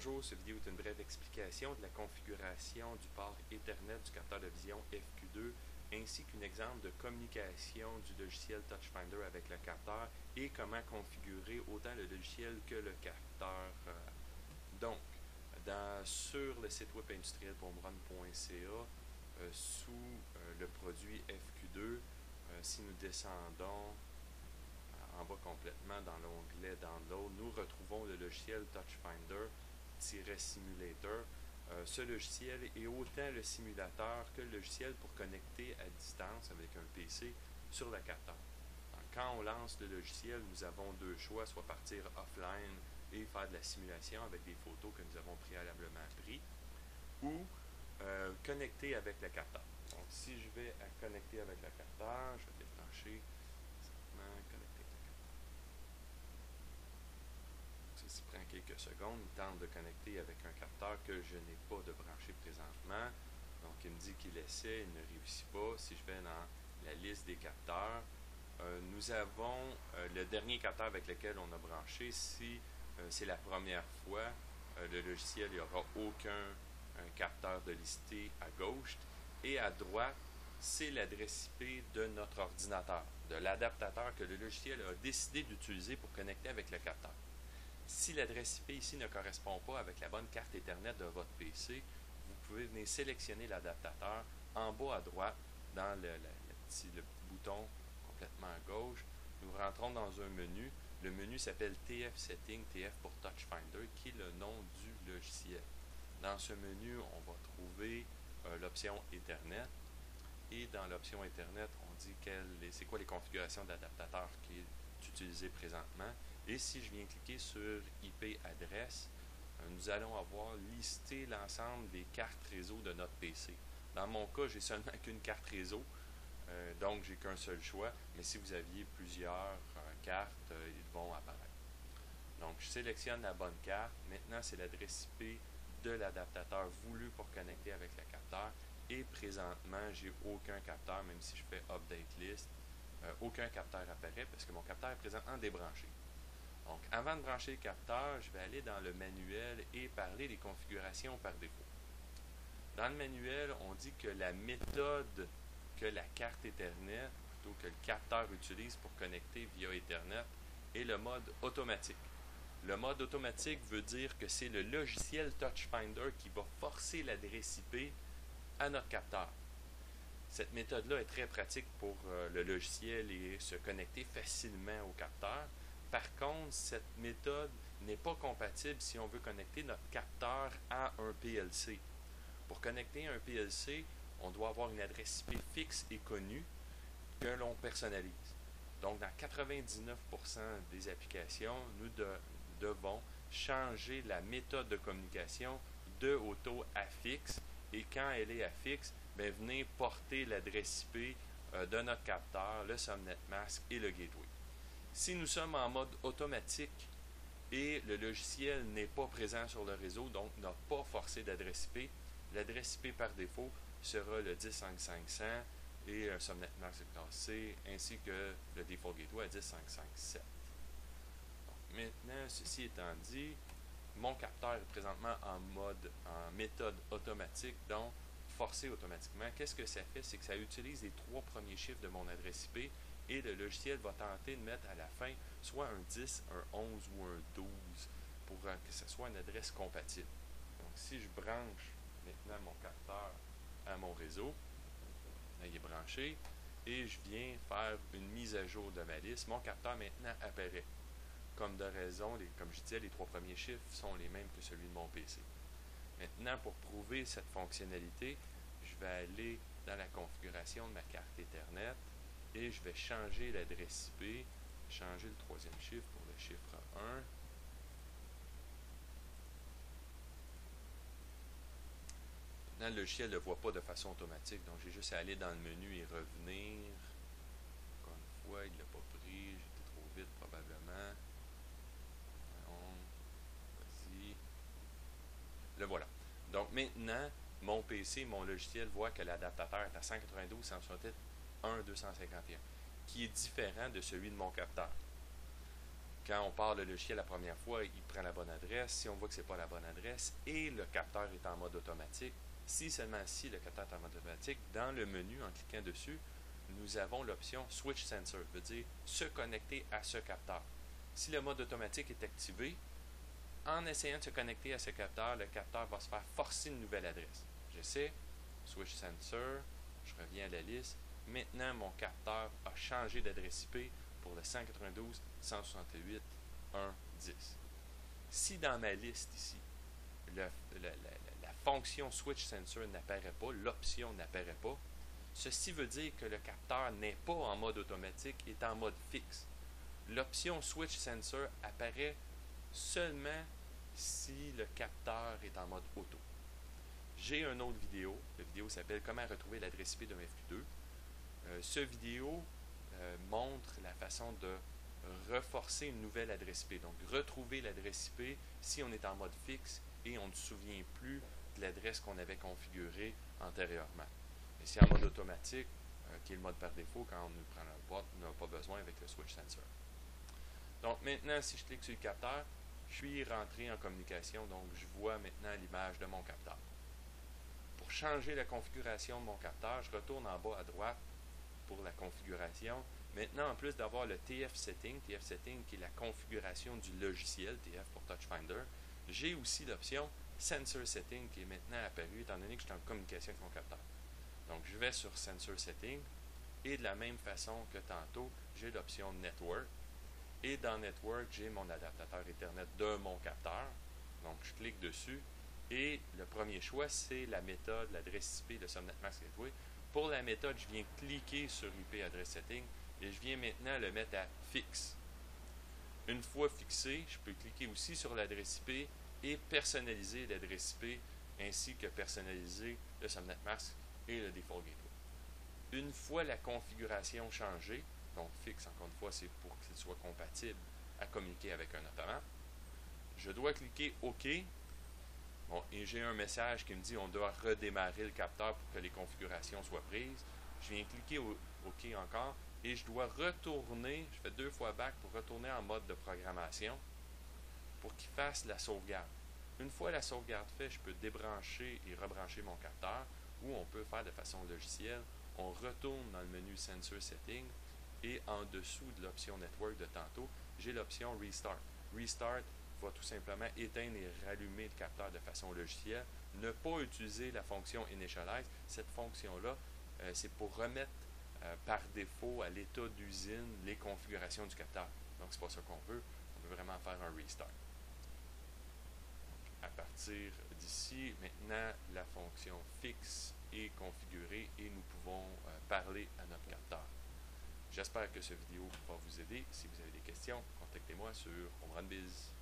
Bonjour, cette vidéo est une brève explication de la configuration du port Ethernet du capteur de vision FQ2 ainsi qu'un exemple de communication du logiciel Touchfinder avec le capteur et comment configurer autant le logiciel que le capteur. Sur le site web industriel pomrun.ca, sous le produit FQ2, si nous descendons en bas complètement dans l'onglet Download, nous retrouvons le logiciel Touchfinder-Simulator. Ce logiciel est autant le simulateur que le logiciel pour connecter à distance avec un PC sur le capteur. Donc, quand on lance le logiciel, nous avons deux choix, soit partir offline et faire de la simulation avec des photos que nous avons préalablement prises, ou connecter avec le capteur. Donc, si je vais à connecter avec le capteur, je vais débrancher connecter avec le capteur. Ça prend quelques secondes. Il tente de connecter avec un capteur que je n'ai pas de branché présentement. Donc, il me dit qu'il essaie, il ne réussit pas. Si je vais dans la liste des capteurs, nous avons le dernier capteur avec lequel on a branché. Si c'est la première fois, le logiciel, il n'y aura aucun capteur de listé à gauche. Et à droite, c'est l'adresse IP de notre ordinateur, de l'adaptateur que le logiciel a décidé d'utiliser pour connecter avec le capteur. Si l'adresse IP ici ne correspond pas avec la bonne carte Ethernet de votre PC, vous pouvez venir sélectionner l'adaptateur en bas à droite dans le petit bouton complètement à gauche. Nous rentrons dans un menu. Le menu s'appelle TF Setting, TF pour Touchfinder, qui est le nom du logiciel. Dans ce menu, on va trouver l'option Ethernet. Et dans l'option Ethernet, on dit c'est quoi les configurations d'adaptateur qui est utilisé présentement. Et si je viens cliquer sur IP adresse, nous allons avoir listé l'ensemble des cartes réseau de notre PC. Dans mon cas, j'ai seulement qu'une carte réseau, donc j'ai qu'un seul choix. Mais si vous aviez plusieurs cartes, ils vont apparaître. Donc, je sélectionne la bonne carte. Maintenant, c'est l'adresse IP de l'adaptateur voulu pour connecter avec le capteur. Et présentement, j'ai aucun capteur, même si je fais Update List, aucun capteur apparaît parce que mon capteur est présentement débranché. Donc, avant de brancher le capteur, je vais aller dans le manuel et parler des configurations par défaut. Dans le manuel, on dit que la méthode que la carte Ethernet, plutôt que le capteur utilise pour connecter via Ethernet, est le mode automatique. Le mode automatique veut dire que c'est le logiciel Touchfinder qui va forcer l'adresse IP à notre capteur. Cette méthode-là est très pratique pour le logiciel et se connecter facilement au capteur. Par contre, cette méthode n'est pas compatible si on veut connecter notre capteur à un PLC. Pour connecter un PLC, on doit avoir une adresse IP fixe et connue que l'on personnalise. Donc, dans 99% des applications, nous devons changer la méthode de communication de auto à fixe. Et quand elle est à fixe, venez porter l'adresse IP de notre capteur, le subnet mask et le gateway. Si nous sommes en mode automatique et le logiciel n'est pas présent sur le réseau, donc n'a pas forcé d'adresse IP, l'adresse IP par défaut sera le 10.5.500 et un subnet mask classé, ainsi que le default gateway à 10.5.5.7. Maintenant, ceci étant dit, mon capteur est présentement en méthode automatique, donc forcé automatiquement. Qu'est-ce que ça fait? C'est que ça utilise les trois premiers chiffres de mon adresse IP et le logiciel va tenter de mettre à la fin soit un 10, un 11 ou un 12 pour que ce soit une adresse compatible. Donc, si je branche maintenant mon capteur à mon réseau, là, il est branché, et je viens faire une mise à jour de ma liste, mon capteur maintenant apparaît. Comme de raison, comme je disais, les trois premiers chiffres sont les mêmes que celui de mon PC. Maintenant, pour prouver cette fonctionnalité, je vais aller dans la configuration de ma carte Ethernet et je vais changer l'adresse IP, changer le troisième chiffre pour le chiffre 1. Maintenant, le logiciel ne le voit pas de façon automatique, donc j'ai juste à aller dans le menu et revenir. Encore une fois, il ne l'a pas pris, j'étais trop vite probablement. Vas-y. Le voilà. Donc maintenant, mon PC, mon logiciel voit que l'adaptateur est à 192.168.1.251, qui est différent de celui de mon capteur. Quand on part le logiciel la première fois, il prend la bonne adresse. Si on voit que ce n'est pas la bonne adresse et le capteur est en mode automatique, si seulement si le capteur est en mode automatique, dans le menu, en cliquant dessus, nous avons l'option Switch Sensor, veut dire se connecter à ce capteur. Si le mode automatique est activé, en essayant de se connecter à ce capteur, le capteur va se faire forcer une nouvelle adresse. J'essaie, Switch Sensor, je reviens à la liste. Maintenant, mon capteur a changé d'adresse IP pour le 192.168.1.10. Si dans ma liste ici, la fonction Switch Sensor n'apparaît pas, l'option n'apparaît pas, ceci veut dire que le capteur n'est pas en mode automatique, est en mode fixe. L'option Switch Sensor apparaît seulement si le capteur est en mode auto. J'ai une autre vidéo. La vidéo s'appelle Comment retrouver l'adresse IP d'un FQ2. Ce vidéo montre la façon de reforcer une nouvelle adresse IP. Donc, retrouver l'adresse IP si on est en mode fixe et on ne se souvient plus de l'adresse qu'on avait configurée antérieurement. Et si en mode automatique, qui est le mode par défaut, quand on nous prend la boîte, on n'a pas besoin avec le Switch Sensor. Donc, maintenant, si je clique sur le capteur, je suis rentré en communication. Donc, je vois maintenant l'image de mon capteur. Pour changer la configuration de mon capteur, je retourne en bas à droite pour la configuration. Maintenant, en plus d'avoir le TF Setting qui est la configuration du logiciel, TF pour Touchfinder, j'ai aussi l'option Sensor Setting qui est maintenant apparue étant donné que je suis en communication avec mon capteur. Donc, je vais sur Sensor Setting et de la même façon que tantôt, j'ai l'option Network. Et dans Network, j'ai mon adaptateur Ethernet de mon capteur. Donc, je clique dessus. Et le premier choix, c'est la méthode, l'adresse IP, le Subnet Mask Gateway. Pour la méthode, je viens cliquer sur IP Address Setting et je viens maintenant le mettre à fixe. Une fois fixé, je peux cliquer aussi sur l'adresse IP et personnaliser l'adresse IP ainsi que personnaliser le Subnet Mask et le Default Gateway. Une fois la configuration changée, donc fixe encore une fois, c'est pour qu'il soit compatible à communiquer avec un automate, je dois cliquer OK. Bon, et j'ai un message qui me dit on doit redémarrer le capteur pour que les configurations soient prises. Je viens cliquer OK encore et je dois retourner, je fais 2 fois back pour retourner en mode de programmation pour qu'il fasse la sauvegarde. Une fois la sauvegarde faite, je peux débrancher et rebrancher mon capteur ou on peut faire de façon logicielle. On retourne dans le menu Sensor Setting et en dessous de l'option Network de tantôt, j'ai l'option Restart. Restart va tout simplement éteindre et rallumer le capteur de façon logicielle. Ne pas utiliser la fonction Initialize. Cette fonction-là, c'est pour remettre par défaut à l'état d'usine les configurations du capteur. Donc, c'est pas ça qu'on veut. On veut vraiment faire un restart. Donc, à partir d'ici, maintenant, la fonction fixe est configurée et nous pouvons parler à notre capteur. J'espère que cette vidéo va vous aider. Si vous avez des questions, contactez-moi sur HomeRunBiz.